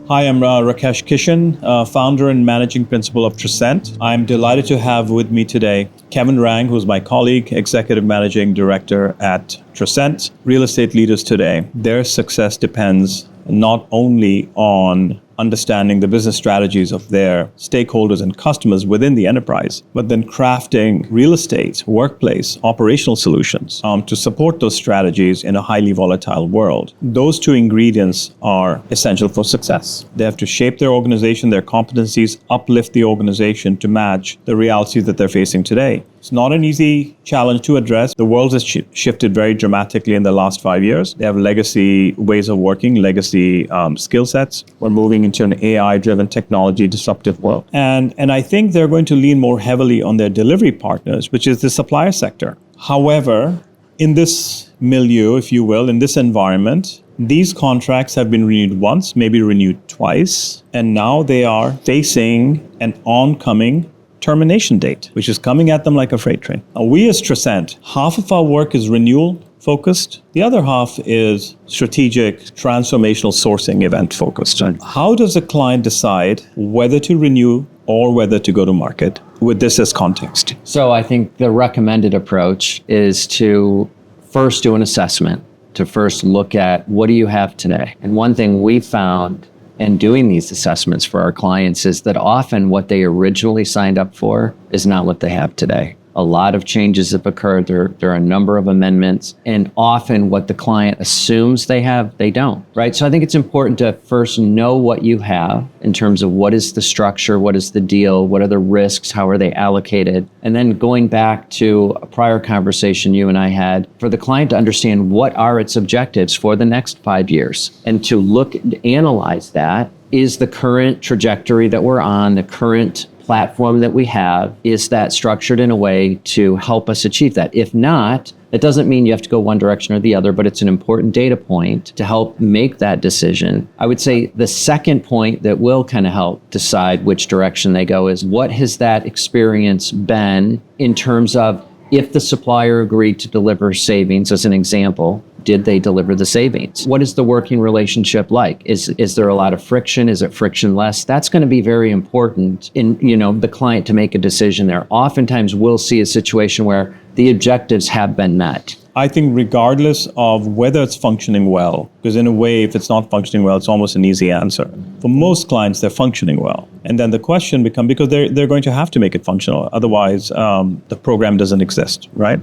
Hi, I'm Rakesh Kishan, founder and managing principal of Trescent. I'm delighted to have with me today Kevin Rang, who's my colleague, executive managing director at Trescent. Real estate leaders today, their success depends not only on understanding the business strategies of their stakeholders and customers within the enterprise, but then crafting real estate, workplace, operational solutions to support those strategies in a highly volatile world. Those two ingredients are essential for success. They have to shape their organization, their competencies, uplift the organization to match the realities that they're facing today. It's not an easy challenge to address. The world has shifted very dramatically in the last 5 years. They have legacy ways of working, legacy skill sets. We're moving into an AI-driven technology disruptive world. And I think they're going to lean more heavily on their delivery partners, which is the supplier sector. However, in this milieu, if you will, in this environment, these contracts have been renewed once, maybe renewed twice, and now they are facing an oncoming termination date, which is coming at them like a freight train. Now, we as Trescent, half of our work is renewal focused. The other half is strategic, transformational sourcing event focused. Right. How does a client decide whether to renew or whether to go to market with this as context? So I think the recommended approach is to first do an assessment, to first look at what do you have today? And one thing we found in doing these assessments for our clients is that often what they originally signed up for is not what they have today. A lot of changes have occurred. There are a number of amendments, and often what the client assumes they have, they don't, right? So I think it's important to first know what you have in terms of what is the structure, what is the deal, what are the risks, how are they allocated? And then going back to a prior conversation you and I had, for the client to understand what are its objectives for the next 5 years, and to look and analyze that. Is the current trajectory that we're on, the current platform that we have, is that structured in a way to help us achieve that? If not, it doesn't mean you have to go one direction or the other, but it's an important data point to help make that decision. I would say the second point that will kind of help decide which direction they go is, what has that experience been in terms of, if the supplier agreed to deliver savings, as an example, did they deliver the savings? What is the working relationship like? Is there a lot of friction? Is it frictionless? That's going to be very important in, the client to make a decision there. Oftentimes we'll see a situation where the objectives have been met. I think regardless of whether it's functioning well, because in a way, if it's not functioning well, it's almost an easy answer. For most clients, they're functioning well. And then the question becomes, because they're going to have to make it functional, otherwise the program doesn't exist, right?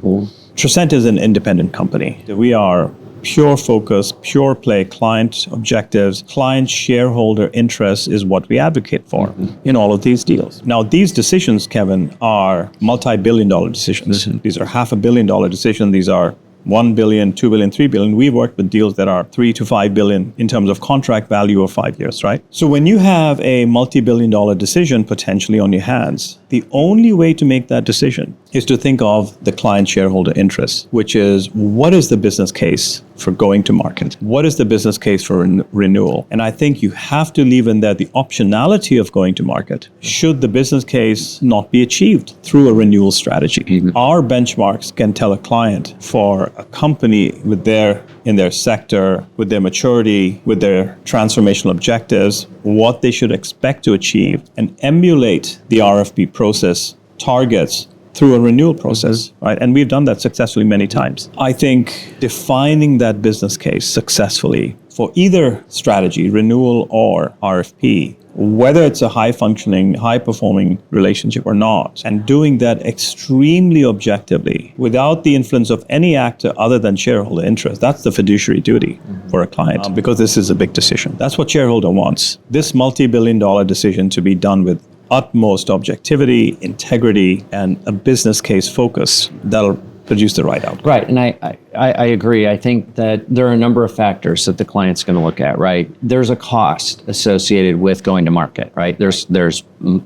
Trescent is an independent company. We are pure focus, pure play, client objectives, client shareholder interest is what we advocate for in all of these deals. Now, these decisions, Kevin, are multi-billion-dollar decisions. These are $500 million decisions. These are $1 billion, $2 billion, $3 billion. We've worked with deals that are $3 to $5 billion in terms of contract value of 5 years, right? So when you have a multi-billion-dollar decision potentially on your hands, the only way to make that decision is to think of the client shareholder interest, which is, what is the business case for going to market? What is the business case for renewal? And I think you have to leave in there the optionality of going to market should the business case not be achieved through a renewal strategy. Our benchmarks can tell a client for a company in their sector, with their maturity, with their transformational objectives, what they should expect to achieve, and emulate the RFP process targets through a renewal process, right? And we've done that successfully many times. I think defining that business case successfully for either strategy, renewal or RFP, whether it's a high-functioning, high-performing relationship or not, and doing that extremely objectively without the influence of any actor other than shareholder interest, that's the fiduciary duty for a client, because this is a big decision. That's what shareholder wants. This multi-billion-dollar decision to be done with utmost objectivity, integrity, and a business case focus that'll produce the right outcome. Right, and I agree. I think that there are a number of factors that the client's going to look at, right? There's a cost associated with going to market, right? There's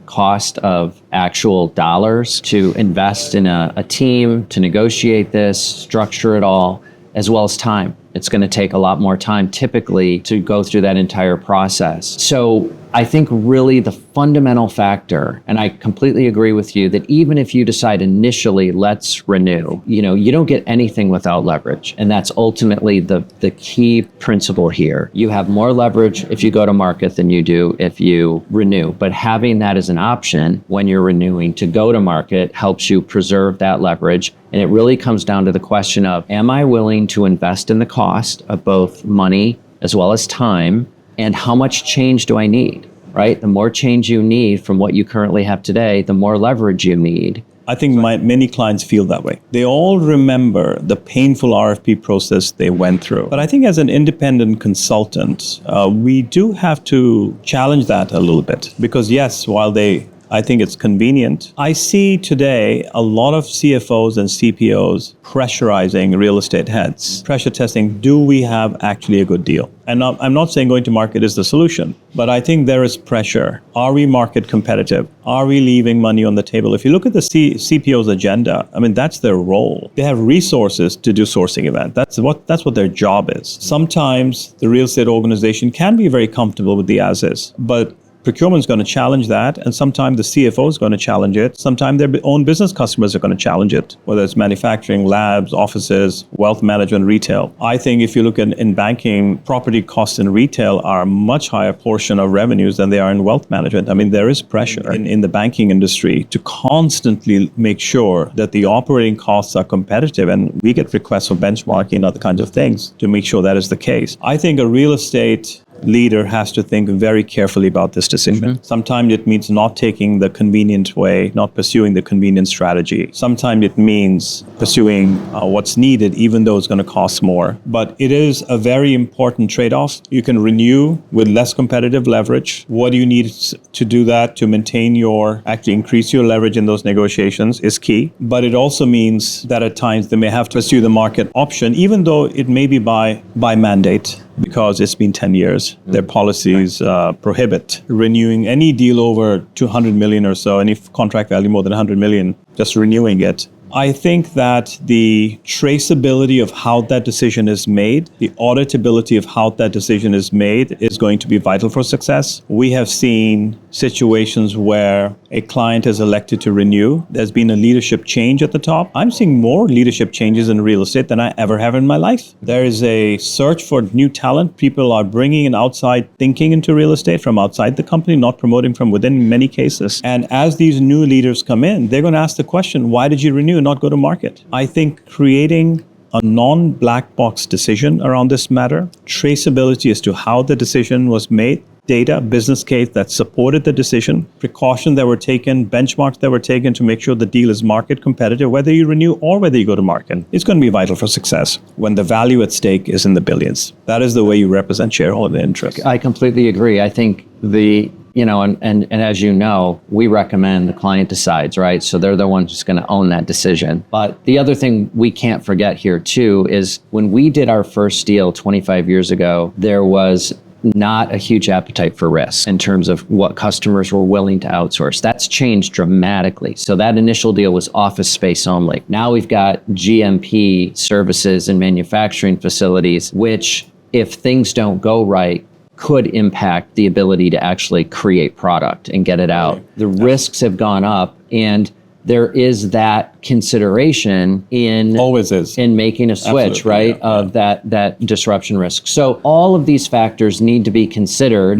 cost of actual dollars to invest in a team, to negotiate this, structure it all, as well as time. It's going to take a lot more time typically to go through that entire process. So I think really the fundamental factor, and I completely agree with you, that even if you decide initially, let's renew, you don't get anything without leverage. And that's ultimately the key principle here. You have more leverage if you go to market than you do if you renew. But having that as an option when you're renewing to go to market helps you preserve that leverage. And it really comes down to the question of, am I willing to invest in the cost of both money as well as time? And how much change do I need, right? The more change you need from what you currently have today, the more leverage you need. I think many clients feel that way. They all remember the painful RFP process they went through. But I think as an independent consultant, we do have to challenge that a little bit. Because yes, while I think it's convenient, I see today a lot of CFOs and CPOs pressurizing real estate heads, pressure testing, do we have actually a good deal? And I'm not saying going to market is the solution, but I think there is pressure. Are we market competitive? Are we leaving money on the table? If you look at the CPO's agenda, I mean, that's their role. They have resources to do sourcing event. That's what their job is. Sometimes the real estate organization can be very comfortable with the as is, but procurement is going to challenge that, and sometimes the CFO is going to challenge it. Sometimes their own business customers are going to challenge it, whether it's manufacturing, labs, offices, wealth management, retail. I think if you look in banking, property costs in retail are a much higher portion of revenues than they are in wealth management. I mean, there is pressure in the banking industry to constantly make sure that the operating costs are competitive, and we get requests for benchmarking and other kinds of things to make sure that is the case. I think a real estate leader has to think very carefully about this decision. Sometimes it means not taking the convenient way, not pursuing the convenient strategy. Sometimes it means pursuing what's needed, even though it's going to cost more. But it is a very important trade-off. You can renew with less competitive leverage. What do you need to do that to maintain actually increase your leverage in those negotiations is key. But it also means that at times they may have to pursue the market option, even though it may be by mandate, because it's been 10 years. Their policies prohibit renewing any deal over 200 million or so, any contract value more than 100 million, just renewing it. I think that the traceability of how that decision is made, the auditability of how that decision is made is going to be vital for success. We have seen situations where a client has elected to renew. There's been a leadership change at the top. I'm seeing more leadership changes in real estate than I ever have in my life. There is a search for new talent. People are bringing an outside thinking into real estate from outside the company, not promoting from within in many cases. And as these new leaders come in, they're going to ask the question, why did you renew and not go to market? I think creating a non-black box decision around this matter, traceability as to how the decision was made, data, business case that supported the decision, precautions that were taken, benchmarks that were taken to make sure the deal is market competitive, whether you renew or whether you go to market. It's going to be vital for success when the value at stake is in the billions. That is the way you represent shareholder interest. I completely agree. I think and as you know, we recommend the client decides, right? So they're the ones who's going to own that decision. But the other thing we can't forget here too is when we did our first deal 25 years ago, there was not a huge appetite for risk in terms of what customers were willing to outsource. That's changed dramatically. So that initial deal was office space only. Now we've got GMP services and manufacturing facilities, which if things don't go right, could impact the ability to actually create product and get it out. The risks have gone up, and there is that consideration in making a switch, Absolutely, right? Of that disruption risk. So all of these factors need to be considered.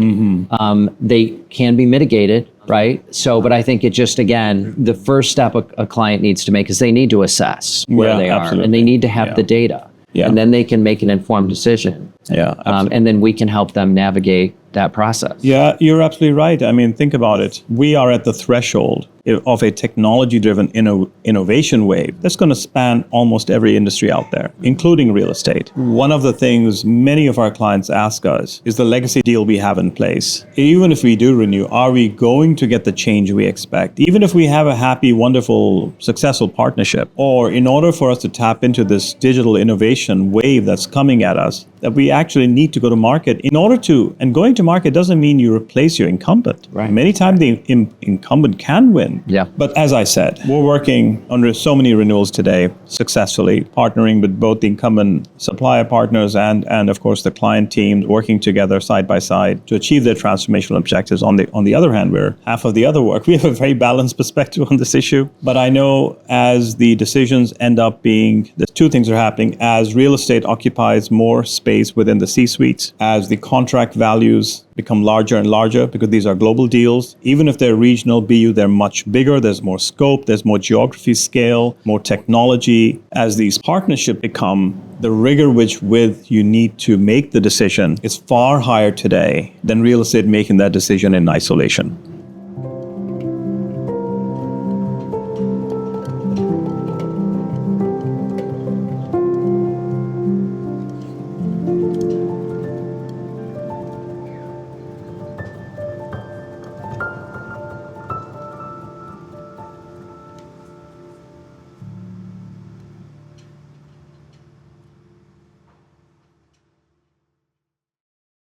They can be mitigated, right? So, but I think it just, again, the first step a client needs to make is they need to assess where they are, and they need to have the data. And then they can make an informed decision. And then we can help them navigate that process. Yeah, you're absolutely right. I mean, think about it. We are at the threshold of a technology-driven innovation wave that's going to span almost every industry out there, including real estate. One of the things many of our clients ask us is the legacy deal we have in place. Even if we do renew, are we going to get the change we expect? Even if we have a happy, wonderful, successful partnership, or in order for us to tap into this digital innovation wave that's coming at us, that we actually need to go to market and going to market doesn't mean you replace your incumbent. Right. Many times the incumbent can win Yeah. But as I said, we're working on so many renewals today successfully, partnering with both the incumbent supplier partners and of course the client teams, working together side by side to achieve their transformational objectives. On the other hand, we're half of the other work. We have a very balanced perspective on this issue. But I know as the decisions end up being, there's two things are happening. As real estate occupies more space within the C-suites, as the contract values become larger and larger, because these are global deals. Even if they're regional BU, they're much bigger. There's more scope, there's more geography scale, more technology. As these partnerships become, the rigor with you need to make the decision is far higher today than real estate making that decision in isolation.